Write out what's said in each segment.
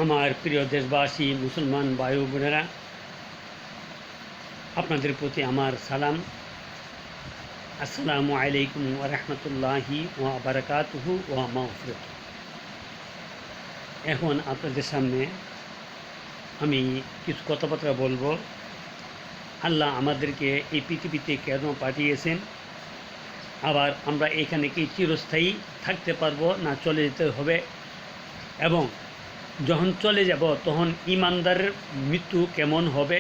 আমার প্রিয় দেশবাসী, মুসলমান ভাই বোনেরা, আপনাদের প্রতি আমার সালাম। আসসালামু আলাইকুম ওয়া রাহমাতুল্লাহি ওয়া বারাকাতুহু ওয়া মাগফিরাতুহু। এখন আপনাদের সামনে আমি কিছু কথাবার্তা বলবো। আল্লাহ আমাদেরকে এই পৃথিবীতে কেন পাঠিয়েছেন, আবার আমরা এখানে কি চিরস্থায়ী থাকতে পারবো না চলে যেতে হবে, এবং যখন চলে যাব তখন ইমানদারের মৃত্যু কেমন হবে,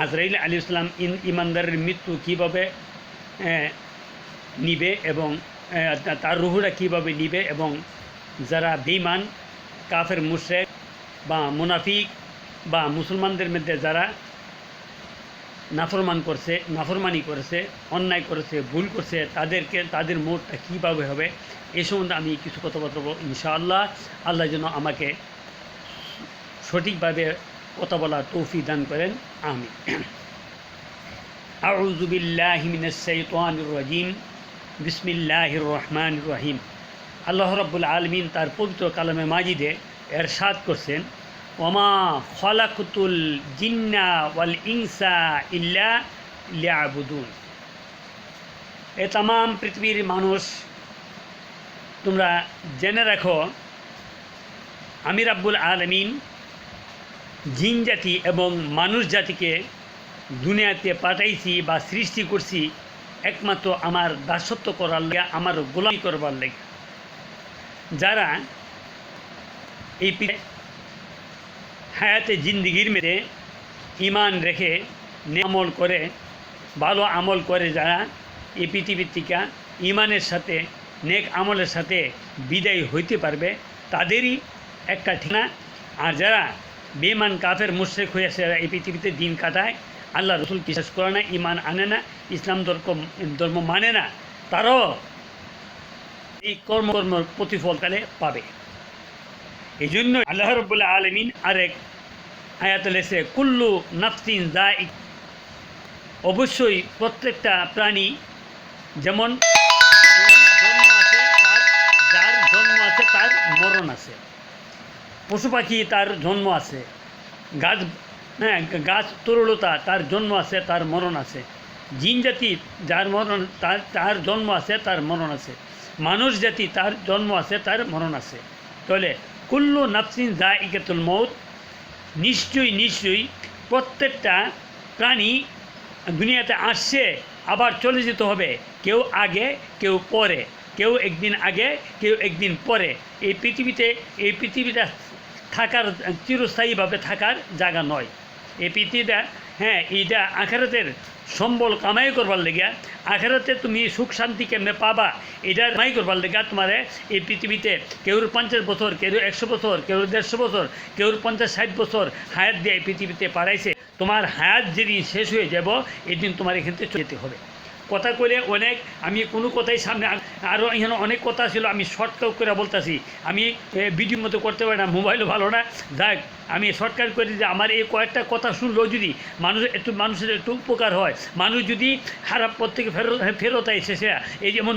আজরাইল আলাইহিস সালাম ইমানদারের মৃত্যু কীভাবে নিবে এবং তার রুহুরা কীভাবে নিবে, এবং যারা বেঈমান কাফের মুশরিক বা মুনাফিক বা মুসলমানদের মধ্যে যারা নাফরমানি করেছে, অন্যায় করেছে, ভুল করছে, তাদের মোড়টা কীভাবে হবে, এ সম্বন্ধে আমি কিছু কথাবার্তা বলব ইনশাআল্লাহ। আল্লাহ যেন আমাকে সঠিকভাবে কথা বলার তৌফিক দান করেন, আমিন। আউযু বিল্লাহি মিনাশ শাইতানির রাজিম, বিসমিল্লাহির রহমানির রহিম। আল্লাহ রাব্বুল আলামিন তার পবিত্র কালামে মাজিদে ইরশাদ করছেন, ওমা খলাকতুল জিন্না ওয়াল ইনসা ইল্লা লিয়াবুদুন। এ তামাম পৃথিবীর মানুষ, তোমরা জেনে রাখো, আমি রাব্বুল আলামিন জিন জাতি এবং মানুষ জাতিকে দুনিয়াতে পাঠাইছি বা সৃষ্টি করছি একমাত্র আমার দাসত্ব করার লেগে, আমার গোলামি করবার লেগে। যারা এই হায়াতে জিন্দিগির মেরে ইমান রেখে আমল করে, ভালো আমল করে, যারা এই পৃথিবীর থেকে ইমানের সাথে নেক আমলের সাথে বিদায় হইতে পারবে, তাদেরই একটা ঠিকানা। আর যারা বেঈমান কাফের মুশরিক হয়ে আসে, এই পৃথিবীতে দিন কাটায়, আল্লাহ রসুল বিশ্বাস করে না, ইমান আনে না, ইসলাম ধর্ম মানে না, তারাও এই কর্মের প্রতিফলকালে পাবে। এই জন্য আল্লাহ রাব্বুল আলামিন আরেক আয়াতে লেখে, কুল্লু নাফসিন যায়িক, অবশ্যই প্রত্যেকটা প্রাণী যেমন জন্ম আছে, যার জন্ম আছে তার মরণ আছে। পশু পাখি তার জন্ম আছে, গাছ তরুলতা তার জন্ম আছে, তার মরণ আছে। জিন জাতি যার মরণ, তার জন্ম আছে, তার মরণ আছে। মানুষ জাতি তার জন্ম আছে, তার মরণ আছে। তাহলে কুল্লু নাফসিন যায়িকাতুল মউত, নিশ্চয়ই প্রত্যেকটা প্রাণী দুনিয়াতে আসছে, আবার চলে যেতে হবে। কেউ আগে, কেউ পরে, কেউ একদিন আগে, কেউ একদিন পরে। এই পৃথিবীটা থাকার, চিরস্থায়ীভাবে থাকার জায়গা নয়। এই পৃথিবীটা, এইটা আখিরাতের সম্বল কামাই করবার লেগে, আখিরাতে তুমি সুখ শান্তি কেমনে পাবা, এটা কামাই করবার লেগে তোমার এই পৃথিবীতে কেউর 50 বছর, কেউ 100 বছর, কেউ 150 বছর, কেউ 50-60 বছর হায়াত দিয়ে এই পৃথিবীতে পাঠাইছে। তোমার হায়াত যেদিন শেষ হয়ে যাব, এদিন তোমার এখান থেকে চলে যেতে হবে। কথা কইলে অনেক, আমি কোনো কথাই সামনে আরও এখানে অনেক কথা ছিল, আমি শর্টকাট করে বলতেছি। আমি ভিডিওর মতো করতে পারি না, মোবাইলও ভালো না, যাক আমি শর্টকাট করে যে আমার এই কয়েকটা কথা শুনলেও যদি মানুষের একটু উপকার হয়, মানুষ যদি খারাপ পথ থেকে ফেরত আসে, সে এই যেমন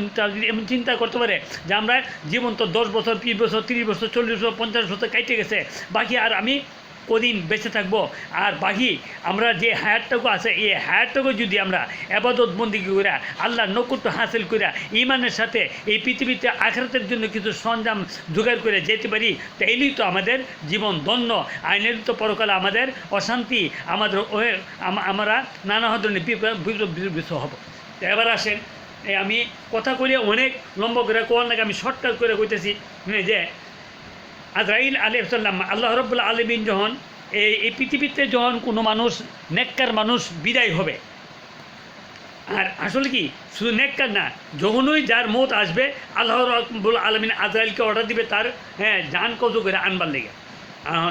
এমন চিন্তা করতে পারে যে আমরা জীবন তো 10 বছর, 20 বছর, 30 বছর, 40 বছর, 50 বছর কাটে গেছে, বাকি আর আমি কদিন বেঁচে থাকবো, আর বাকি আমরা যে হায়াতটুকু আছে, এই হায়াতটুকু যদি আমরা ইবাদত বন্দেগী করে আল্লাহর নৈকট্য হাসিল করে ইমানের সাথে এই পৃথিবীতে আখিরাতের জন্য কিছু সরঞ্জাম জোগাড় করে যেতে পারি, তাইলেই তো আমাদের জীবন ধন্য। আইনের তো পরকালে আমাদের অশান্তি, আমরা নানা ধরনের বিষয় হব। এবার আসেন, আমি কথা কইলে অনেক লম্বা করে কোয়ার নাকি, আমি শর্টকাট করে কইতেছি। যে আজরাইল আলাইহিস সালাম, আল্লাহ রাব্বুল আলামিন যখন এই পৃথিবীতে যখন কোনো মানুষ, নেককার মানুষ বিদায় হবে, আর আসলে কি শুধু নেককার না, যখনই যার মৌত আসবে, আল্লাহ রাব্বুল আলামিন আজরাইলকে অর্ডার দিবে তার জান কবজ করে আনবার লেগে।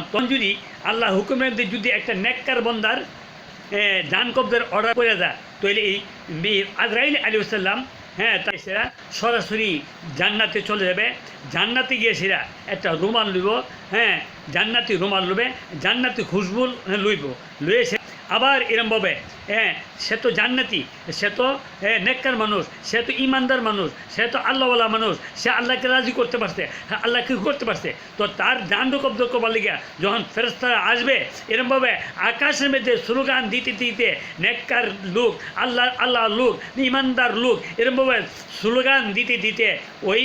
তখন যদি আল্লাহ হুকুমের যদি একটা নেককার বন্দার জান কবজের অর্ডার করে দেয়, তাহলে এই আজরাইল আলাইহিস সালাম তাই সেরা সরাসরি জান্নাতে চলে যাবে। জান্নাতে গিয়ে সেরা একটা রুমাল লইব, জান্নাতি রুমাল লইবে, জান্নাতি খুশবু লইব, লয়ে সে আবার এরমভাবে হ্যাঁ সে তো জান্নাতি, সে তো নেককার মানুষ, সে তো ইমানদার মানুষ, সে তো আল্লাহওয়ালা মানুষ, সে আল্লাহকে রাজি করতে পারছে, আল্লাহকে করতে পারছে। তো তার জান কব্দ করবার লিগে যখন ফেরেশতারা আসবে এরমভাবে আকাশের মধ্যে স্লোগান দিতে দিতে নেককার লোক, আল্লাহ লোক, ইমানদার লোক এরমভাবে স্লোগান দিতে দিতে ওই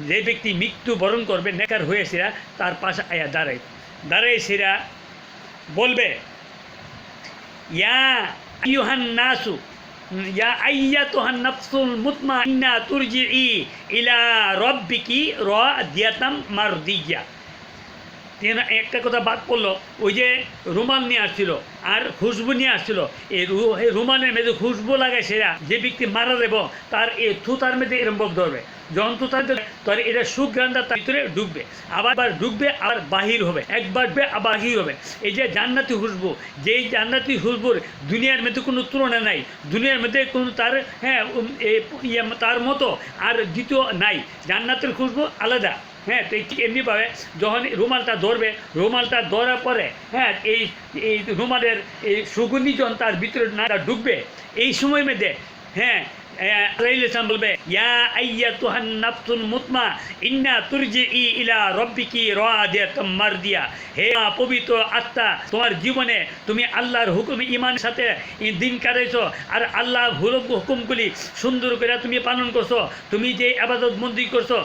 যে ব্যক্তি মৃত্যুবরণ করবে নেককার হয়েছিরা তার পাশে আয়া দাঁড়াই সেরা বলবে, ইয়া আইয়ুহান নাসু ইয়া আইয়াতুহান নাফসুল মুতমাইন্না তুরজিই ইলা রাব্বিকি রাদিয়াতাম মারদিয়া। একটা কথা বাদ পড়লো, ওই যে রুমাল নিয়ে আসছিল আর খুশবু নিয়ে আসছিল, এই রুমালের মধ্যে খুশবু লাগায় সেরা যে ব্যক্তি মারা দেব তার এই থুতার মধ্যে এরম ধরবে, যখন থুতার তার এটা সুগ্রান্ডা তার ভিতরে ঢুকবে, আবার ঢুকবে আবার বাহির হবে, একবার আবার বাহির হবে। এই যে জান্নাতি খুশবু, যেই জান্নাতি খুশবুর দুনিয়ার মধ্যে কোনো তুলনা নাই, দুনিয়ার মধ্যে কোনো তার তার মতো আর দ্বিতীয় নাই, জান্নাতের খুশবু আলাদা। হ্যাঁ, তো ঠিক এমনিভাবে যখন রুমালটা ধরবে, রুমালটা ধরার পরে হ্যাঁ এই রুমালের এই সুগন্ধি যখন তার ভিতরে না ঢুকবে, এই সময় মধ্যে হ্যাঁ বলবে, ইয়া আইয়াতুহান নাফসুল মুতমাইন্না তুরজিই ইলা রাব্বিকি রাদিয়াতাম মারদিয়া। হে পবিত্র আত্মা, তোমার জীবনে তুমি আল্লাহর হুকুমে ইমানের সাথে দিন কাটাইছো আর আল্লাহ হুকুমগুলি সুন্দর করে তুমি পালন করছো, তুমি যে ইবাদত বন্দেগী করছো,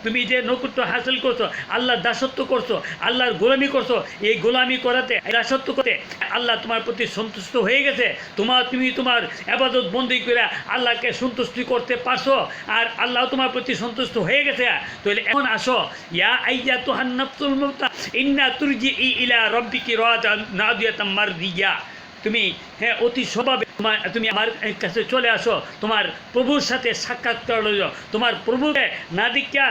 তুমি যে নৈকট্য হাসিল করছো, আল্লাহর দাসত্ব করছো, আল্লাহর গোলামি করছো, এই গোলামি করাতে দাসত্ব করতে আল্লাহ তোমার প্রতি সন্তুষ্ট হয়ে গেছে। তুমি তোমার ইবাদত বন্দেগী করে আল্লাহকে সন্তুষ্টি করতে পারছো আর আল্লাহ তোমার প্রতি সন্তুষ্ট হয়ে গেছে। তাহলে এখন আসো, ইয়া আইয়াতুহান নাফসুল মুতমাইন্না তুরজিই ইলা রাব্বিকি রাদিয়াতাম মারদিয়া। তুমি হ্যাঁ অতি স্বভাবে তুমি আমার কাছে চলে আসো, তোমার প্রভুর সাথে সাক্ষাৎ করল, তোমার প্রভুকে না দীক্ষা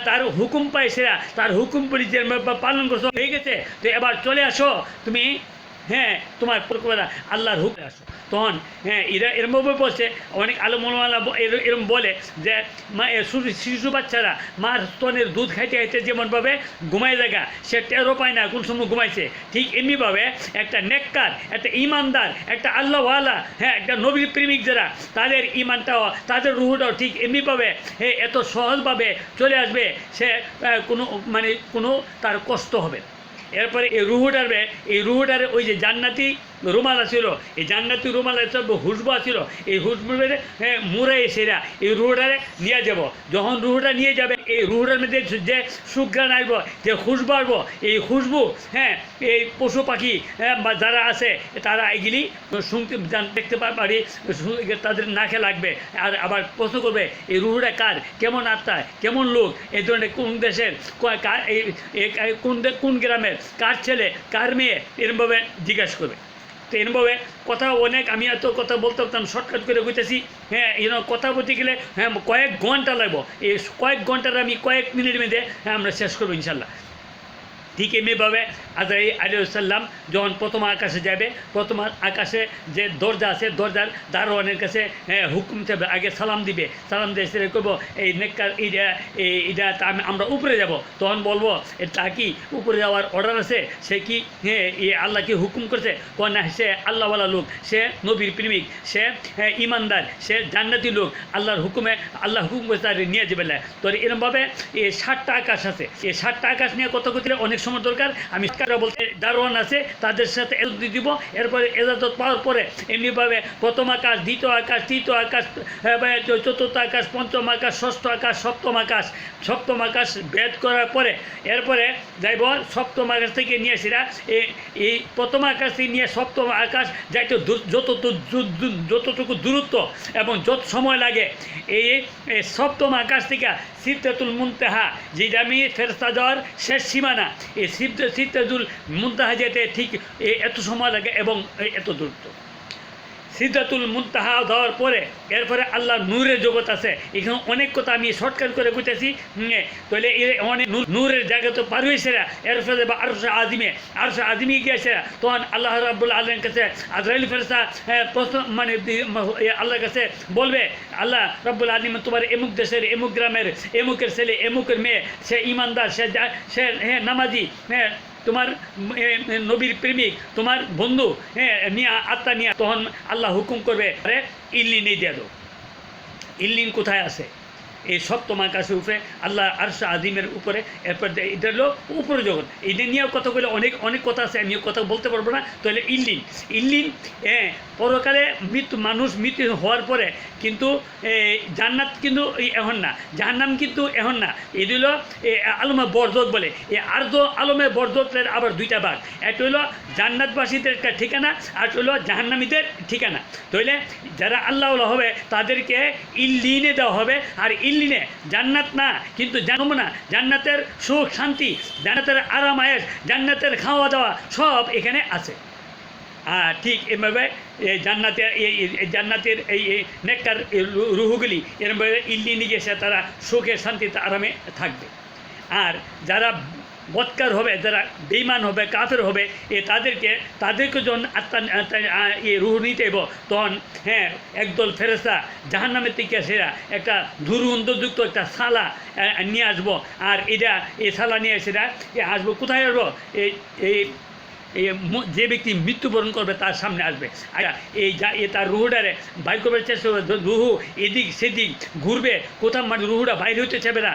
তার হুকুম পাইছেরা, তার হুকুম যে পালন করছো হয়ে গেছে। তো এবার চলে আসো তুমি হ্যাঁ তোমার আল্লাহর হুকুমে আসো। তখন হ্যাঁ এরমভাবে বলছে, অনেক আলমওয়ালা এরম বলে যে শিশু বাচ্চারা মার স্তনের দুধ খাইতে খাইতে যেমনভাবে ঘুমাই জায়গা সে টেরও পায় না কোন সময় ঘুমাইছে, ঠিক এমনিভাবে একটা নেককার, একটা ইমানদার, একটা আল্লাহওয়ালা, হ্যাঁ একটা নবীর প্রেমিক যারা, তাদের ইমানটাও তাদের রুহটাও ঠিক এমনিভাবে এত সহজভাবে চলে আসবে, সে কোনো তার কষ্ট হবে। এরপরে এই রুহুটারে ওই যে জান্নাতি রুমাল আছিল, এই জান্নাতি রুমাল হুসবু আছিল, এই হুসবুর মুড়াই সেরা এই রুহুটারে নিয়ে যাব। যখন রুহুটা নিয়ে যাবে, এই রুহুটার মধ্যে যে সুঘ্রাণ আসব, যে খুশবু আসবো, এই খুশবু হ্যাঁ এই পশু পাখি বা যারা আছে তারা এগুলি শুনতে দেখতে পারি, তাদের নাকে লাগবে আর আবার প্রশ্ন করবে এই রুহুটা কার, কেমন আত্মা, কেমন লোক, এই ধরনের কোন দেশের, কোন গ্রামের, কার ছেলে, কার মেয়ে, এরমভাবে জিজ্ঞাসা করবে। তো এরমভাবে কথা অনেক, আমি এত কথা বলতে পারতাম, শর্টকাট করে বুঝতেছি। হ্যাঁ কথা বলতে গেলে হ্যাঁ কয়েক ঘন্টা লাগবো, এই কয়েক ঘন্টার আমি কয়েক মিনিটের মধ্যে আমরা শেষ করবো ইনশাল্লাহ। ঠিক এমনিভাবে আজরাইল আলাইহিস সালাম যখন প্রথম আকাশে যাবে, প্রথম আকাশে যে দরজা আছে, দরজার দারোয়ানের কাছে হুকুম চাবে, আগে সালাম দিবে, সালাম দিয়ে সেটা করবো এই নেককার এইটা আমরা উপরে যাব। তখন বলবো তা কি উপরে যাওয়ার অর্ডার আছে, সে কি আল্লাহ কি হুকুম করছে, না সে আল্লাহওয়ালা লোক, সে নবীর প্রেমিক, সে ইমানদার, সে জান্নাতি লোক, আল্লাহর হুকুমে আল্লাহ হুকুম করে তার নিয়ে যাবে না। তো এরমভাবে এই 7টা আকাশ আছে, এই 7টা আকাশ নিয়ে কত করতে অনেক সময় দরকার। আমি বলতে দারোয়ান আছে তাদের সাথে এজাজত দিব, এরপরে এজাজত পাওয়ার পরে এমনিভাবে প্রথম আকাশ, দ্বিতীয় আকাশ, তৃতীয় আকাশ, চতুর্থ আকাশ, পঞ্চম আকাশ, ষষ্ঠ আকাশ, সপ্তম আকাশ ভেদ করার পরে এরপরে যাইব সপ্তম আকাশ থেকে নিয়ে সেরা এই প্রথম আকাশ থেকে নিয়ে সপ্তম আকাশ যাইতে যতটুকু দূরত্ব এবং যত সময় লাগে, এই সপ্তম আকাশ থেকে সিদরাতুল মুনতাহা, যেটা আমি ফেরেশতা যাওয়ার শেষ সীমানা, এই সিদরাতুল মুনতাহা যেতে ঠিক এত সময় লাগে এবং এত দূরত্ব। সিদরাতুল মুনতাহা দেওয়ার পরে এরপরে আল্লাহ নূরের জগৎ আছে। এখানে অনেক কথা আমি শর্টকাট করে বুঝতেছি। তাহলে অনেক নূরের জায়গা তো পার হয়েছে, এরপরে আরশে আজিমে গিয়েছে। তখন আল্লাহ রাব্বুল আলামিনের কাছে আজরাইল ফেরেশতা প্রশ্ন আল্লাহর কাছে বলবে, আল্লাহ রাব্বুল আলামিন তোমার এমুক দেশের, এমুক গ্রামের, এমুকের ছেলে, এমুকের মেয়ে, সে ইমানদার, সে নামাজি, তোমার নবীর প্রেমিক, তোমার বন্ধু, হ্যাঁ নিয়ে আত্মা নিয়ে, তখন আল্লাহ হুকুম করবে আরে ইল্লিনে দিয়ে দাও। ইল্লিন কোথায় আছে? এই সব তোমার কাছে উপরে আল্লাহ আরশ আজিমের উপরে। এরপর এটা হলো উপরে জগৎ। এটা নিয়েও কথা বলে অনেক অনেক কথা আছে, আমি কথা বলতে পারবো না। তাহলে ইল্লিন, ইল্লিন পরকালে মানুষ মৃত্যু হওয়ার পরে কিন্তু জান্নাত কিন্তু এখন না, জাহান্নাম কিন্তু এখন না। এটি হলো আলমে বরজত বলে। এই আর্ধ আলমে বরজতের আবার দুইটা ভাগ। একটা হলো জান্নাতবাসীদের একটা ঠিকানা, আর হলো জাহান্নামীদের ঠিকানা। তাহলে যারা আল্লাহ হবে তাদেরকে ইল্লিনে দেওয়া হবে। আর ইল্লিনে জান্নাত না, কিন্তু জানবো না, জান্নাতের সুখ শান্তি, জান্নাতের আরাম আয়েশ, জান্নাতের খাওয়া দাওয়া সব এখানে আছে। আর ঠিক এভাবে জান্নাতের এই নেককার রুহুগুলি এরভাবে ইল্লিনে গিয়েছে, তারা সুখে শান্তিতে আরামে থাকবে। আর যারা বৎকার হবে, যারা বেঈমান হবে, কাফের হবে, তাদেরকে যখন রুহ নিতে এবো, তখন হ্যাঁ একদল ফেরেশতা জাহান্নামের থেকে সেরা একটা দুর্গন্ধযুক্ত একটা সালা নিয়ে আসবো। আর এই সালা নিয়ে সেটা আসবো কোথায় আসবো? এই যে ব্যক্তি মৃত্যুবরণ করবে তার সামনে আসবে। তার রুহুটারে বাইর করবে চেষ্টা করবে। রুহু এদিক সেদিক ঘুরবে, কোথাও মানে রুহুটা বাইরে হইতে চাইবে না।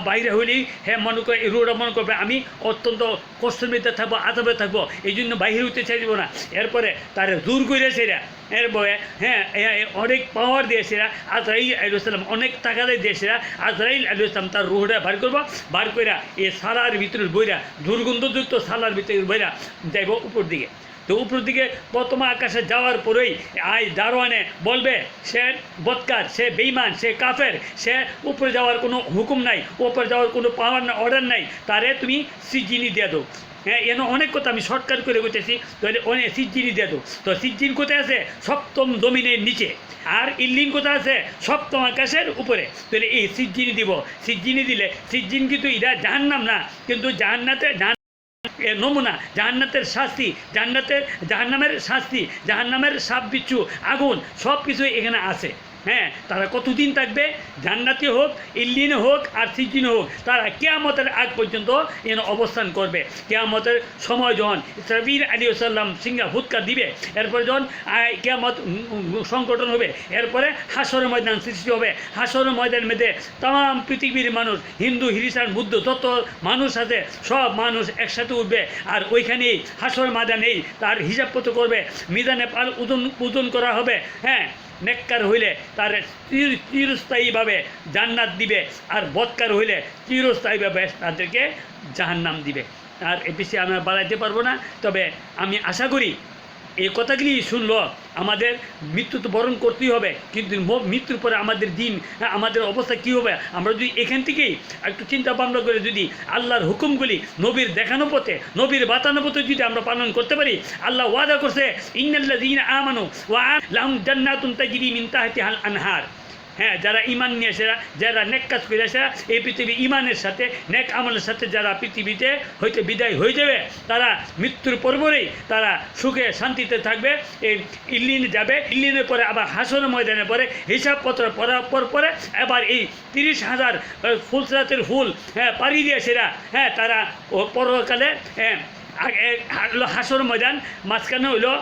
বাইরে হইলেই হ্যাঁ মনে করে এই রুহুটা মনে করবে আমি অত্যন্ত কষ্টের মধ্যে থাকবো, আতবে থাকবো, এই জন্য বাইরে হইতে চাইব না। এরপরে তার দূর করে সেরা এরপরে হ্যাঁ অনেক পাওয়ার দিয়েছে আজরাইল আলাইহিস সালাম, অনেক টাকা দিয়েছে আজরাইল আলাইহিস সালাম, তার রুহটা বার করবো। বার করে এই সালার ভিতরে বইরা, দুর্গন্ধযুক্ত সালার ভিতরে বইরা যাইব উপর দিকে। তো উপর দিকে প্রথম আকাশে যাওয়ার পরেই দারোয়ানে বলবে সে বৎকার, সে বেঈমান, সে কাফের, সে উপরে যাওয়ার কোনো হুকুম নাই, উপরে যাওয়ার কোনো পাওয়ার না, অর্ডার নাই, তারে তুমি সিজিনি দিয়ে দাও। হ্যাঁ এন অনেক কথা আমি শর্টকাট করে বলতেছি। তাহলে অনেক সিজ্জিনি দিয়ে দাও। তো সিজ্জিন কোথায় আছে? সপ্তম জমিনের নিচে। আর ইল্লিন কোথায় আছে? সপ্তম আকাশের উপরে। তাহলে এই সিজ্জিনি দিব। সিজ্জিনি দিলে সিজ্জিন কিন্তু এটা জাহান্নাম না, কিন্তু নমুনা, জাহান্নাতের শাস্তি, জাহান্নামের শাস্তি, জাহান্নামের সাপ বিচ্ছু, আগুন সব কিছু এখানে আছে। হ্যাঁ তারা কতদিন থাকবে? জান্নাতি হোক, ইল্লিনে হোক, আর সিজ্জিনে হোক, তারা কিয়ামতের আগ পর্যন্ত এখানে অবস্থান করবে। কিয়ামতের সময় যখন ইসরাফিল আলাইহিস সালাম সিংহা ফুৎকার দিবে, এরপরে যখন কিয়ামত সংগঠন হবে, এরপরে হাসরের ময়দান সৃষ্টি হবে। হাসরের ময়দানের মধ্যে তাম পৃথিবীর মানুষ, হিন্দু, খ্রিস্টান, বুদ্ধ, যত মানুষ আছে সব মানুষ একসাথে উঠবে। আর ওইখানেই হাসরের ময়দানেই তার হিসাবপত্র করবে, মিজানে পাল ওজন করা হবে। হ্যাঁ নেককার হইলে তার চিরস্থায়ীভাবে জান্নাত দিবে, আর বৎকার হইলে চিরস্থায়ীভাবে তাদেরকে জাহান্নাম দিবে। আর এ বেশি আমরা বাড়াইতে পারবো না। তবে আমি আশা করি এই কথাগুলি শুনলো আমাদের মৃত্যু তো বরণ করতেই হবে, কিন্তু মৃত্যুর পরে আমাদের দিন, আমাদের অবস্থা কী হবে? আমরা যদি এখান থেকেই একটু চিন্তা ভাবনা করে যদি আল্লাহর হুকুমগুলি নবীর দেখানো পথে, নবীর বাতানো পথে যদি আমরা পালন করতে পারি, আল্লাহ ওয়াদা করছে ইন্নাল্লাযীনা আমানু ওয়া লাহুম জান্নাতুন তাজরি মিন তাহতিহাল আনহার। হ্যাঁ যারা ইমান নিয়ে আসে, যারা নেক কাজ করে আসে, এই পৃথিবী ইমানের সাথে নেক আমলের সাথে যারা পৃথিবীতে হইতে বিদায় হয়ে যাবে, তারা মৃত্যুর পরপরেই তারা সুখে শান্তিতে থাকবে। এই ইল্লিনে যাবে, ইল্লিনের পরে আবার হাসরের ময়দানে পরে হিসাবপত্র পড়ার পরে এবার এই 30,000 ফুলসরাতের ফুল পাড়ি দিয়ে সেরা তারা পরকালে হলো হাসর ময়দান, মাঝখানে হইলো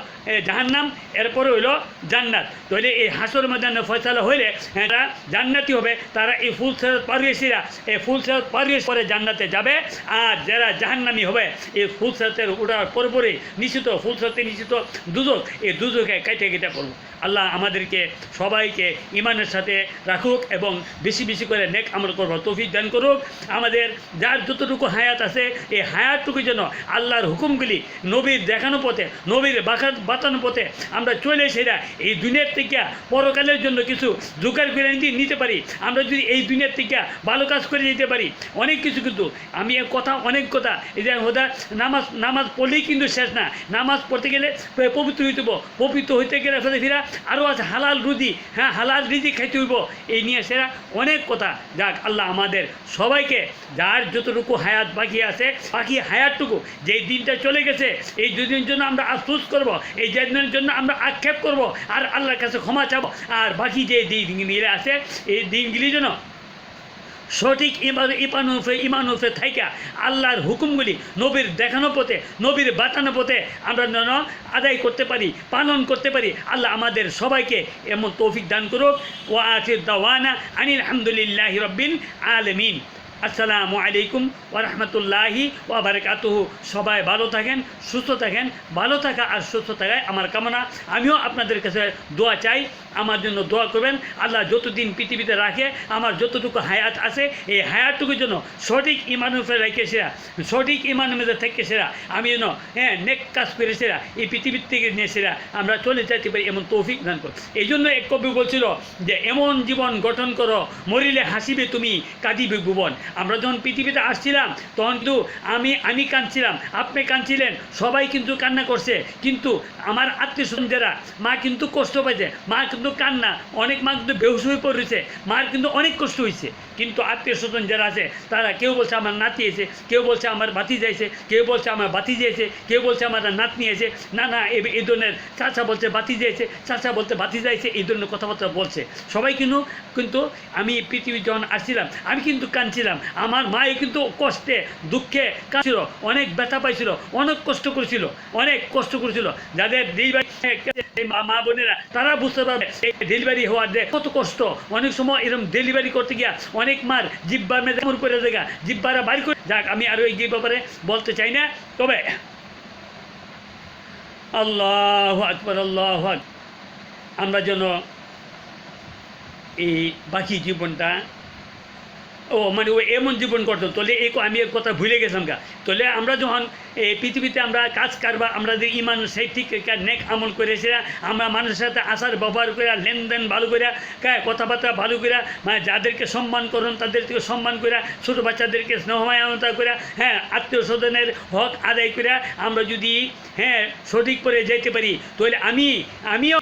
জাহান্নাম, এরপরে হইলো জান্নাত। তাহলে এই হাসর ময়দানে ফয়সালা হইলে এরা জান্নাতি হবে। তারা এই ফুলসরাত পারিয়েছিরা, এই ফুলসরাত পারিয়ে পরে জান্নাতে যাবে। আর যারা জাহান্নামি হবে এই ফুলসরাতের উঠার পরপরে নিশ্চিত ফুলসরাতে নিশ্চিত দুজক, এই দুজকে কেটে পড়ব। আল্লাহ আমাদেরকে সবাইকে ইমানের সাথে রাখুক এবং বেশি বেশি করে নেক আমল করব তৌফিক দান করুক। আমাদের যার যতটুকু হায়াত আছে এই হায়াতটুকু যেন আল্লাহর হুকুমগুলি নবীর দেখানো পথে, নবীর বাতানো পথে আমরা চলে সেরা এই দুনিয়ার থেকে পরকালের জন্য কিছু জোগাড় করে নিতে পারি। আমরা যদি এই দুনিয়ার থেকে ভালো কাজ করে যেতে পারি, অনেক কিছু, কিন্তু আমি অনেক কথা এই যে নামাজ পড়লেই কিন্তু শেষ না। নামাজ পড়তে গেলে পবিত্র হইতে হইব, পবিত্র হইতে গেলে ফিরা আরও আছে হালাল রুজি, হালাল রিজি খাইতে হইব। এই নিয়ে সেরা অনেক কথা। যাক আল্লাহ আমাদের সবাইকে যার যতটুকু হায়াত বাকি আছে, বাকি হায়াতটুকু যেই দিনটা চলে গেছে এই দুদিনের জন্য আমরা আফসোস করব, এই দিনের জন্য আমরা আক্ষেপ করব, আর আল্লাহর কাছে ক্ষমা চাবো। আর বাকি যে দিনগুলি আছে এই দিনগুলি যেন সঠিক ইমান উপরে থাইকা আল্লাহর হুকুমগুলি নবীর দেখানো পথে নবীর বাতানো পথে আমরা যেন আদায় করতে পারি, পালন করতে পারি। আল্লাহ আমাদের সবাইকে এমন তৌফিক দান করুক। ওয়া আখির দাওয়ানা আনিল হামদুলিল্লাহি রাব্বিল আলামিন। আসসালামু আলাইকুম ওয়া রাহমাতুল্লাহি ওয়া বারাকাতুহু। সবাই ভালো থাকেন, সুস্থ থাকেন। ভালো থাকা আর সুস্থ থাকায় আমার কামনা। আমিও আপনাদের কাছে দোয়া চাই, আমার জন্য দোয়া করবেন। আল্লাহ যতদিন পৃথিবীতে রাখে, আমার যতটুকু হায়াত আছে, এই হায়াতটুকুর জন্য সঠিক ইমানের উপরে রেখে সেরা, সঠিক ইমানের মধ্যে থেকে সেরা আমি যেন নেক কাজ করে সেরা এই পৃথিবীর থেকে নিয়ে সেরা আমরা চলে যেতে পারি, এমন তৌফিক দান করো। এই জন্য এক কবি বলছিল যে এমন জীবন গঠন করো, মরিলে হাসিবে তুমি, কাঁদিবে ভুবন। আমরা যখন পৃথিবীতে আসছিলাম তখন কিন্তু আমি কাঁদছিলাম, আপনি কাঁদছিলেন, সবাই কিন্তু কান্না করছে, কিন্তু আমার আত্মীয় স্বজন যারা, মা কিন্তু কষ্ট পাইছে, মা কিন্তু কান্না, অনেক মা কিন্তু বেহুশ হয়ে পড়েছে, মার কিন্তু অনেক কষ্ট হয়েছে। কিন্তু আত্মীয় স্বজন যারা আছে তারা কেউ বলছে আমার নাতি এসে, কেউ বলছে আমার বাতি যাইছে, কেউ বলছে আমার বাতি যাইছে, কেউ বলছে আমার নাতনি এসে, না এই ধরনের, চাচা বলছে বাতি যাইছে, চাচা বলতে বাতি যাইছে, এই ধরনের কথাবার্তা বলছে সবাই। কিন্তু আমি পৃথিবী যখন আসছিলাম আমি কিন্তু কাঁদছিলাম, আমার মায়ে কিন্তু কষ্টে দুঃখে কাঁদছিল, অনেক ব্যথা পাইছিল, অনেক কষ্ট করেছিল, অনেক কষ্ট করেছিল। যাদের ডেলিভারি মা বোনেরা তারা বুঝতে পারবে এই ডেলিভারি হওয়ার যে কত কষ্ট। অনেক সময় এরকম ডেলিভারি করতে গিয়া অনেক মার জিব্বার মেঝে করে দেখা, জিব্বারা বাড়ি করে যাক, আমি আরও এই ব্যাপারে বলতে চাই না। তবে আল্লাহু আকবার, আল্লাহু আকবার, আমরা যেন এই বাকি জীবনটা মানে ও এমন জীবন করতো। তাহলে আমি এক কথা ভুলে গেছিলাম গা। তাহলে আমরা যখন এই পৃথিবীতে আমরা কাজ কারবার, আমরা যে ইমান সেই ঠিক নেক আমল করেছি, আমরা মানুষের সাথে আচার ব্যবহার করে, লেনদেন ভালো করে, কথাবার্তা ভালো করে, মানে যাদেরকে সম্মান করুন তাদেরকে সম্মান করে, ছোটো বাচ্চাদেরকে স্নেহমায়নতা করে, আত্মীয় স্বজনের হক আদায় করে আমরা যদি সঠিক করে যেতে পারি, তাহলে আমিও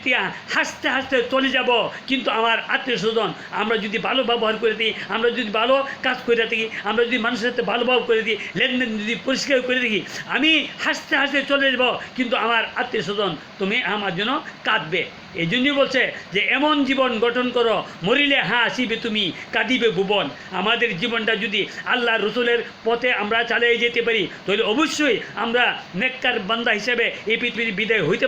হাসতে হাসতে চলে যাব। কিন্তু আমার আত্মীয় স্বজন আমরা যদি ভালো ব্যবহার করে দিই, আমরা যদি ভালো কাজ করে থাকি, আমরা যদি মানুষের সাথে ভালো ব্যবহার করে দিই, লেনদেন যদি পরিষ্কার করে দেখি, আমি হাসতে হাসতে চলে যাব, কিন্তু আমার আত্মীয় স্বজন তুমি আমার জন্য কাঁদবে। এই জন্যই বলছে যে এমন জীবন গঠন করো, মরিলে হাসিবে তুমি, কাঁদিবে ভুবন। আমাদের জীবনটা যদি আল্লাহ রসুলের পথে আমরা চালিয়ে যেতে পারি, তাহলে অবশ্যই আমরা নেককার বান্দা হিসেবে এই পৃথিবীর বিদায় হইতে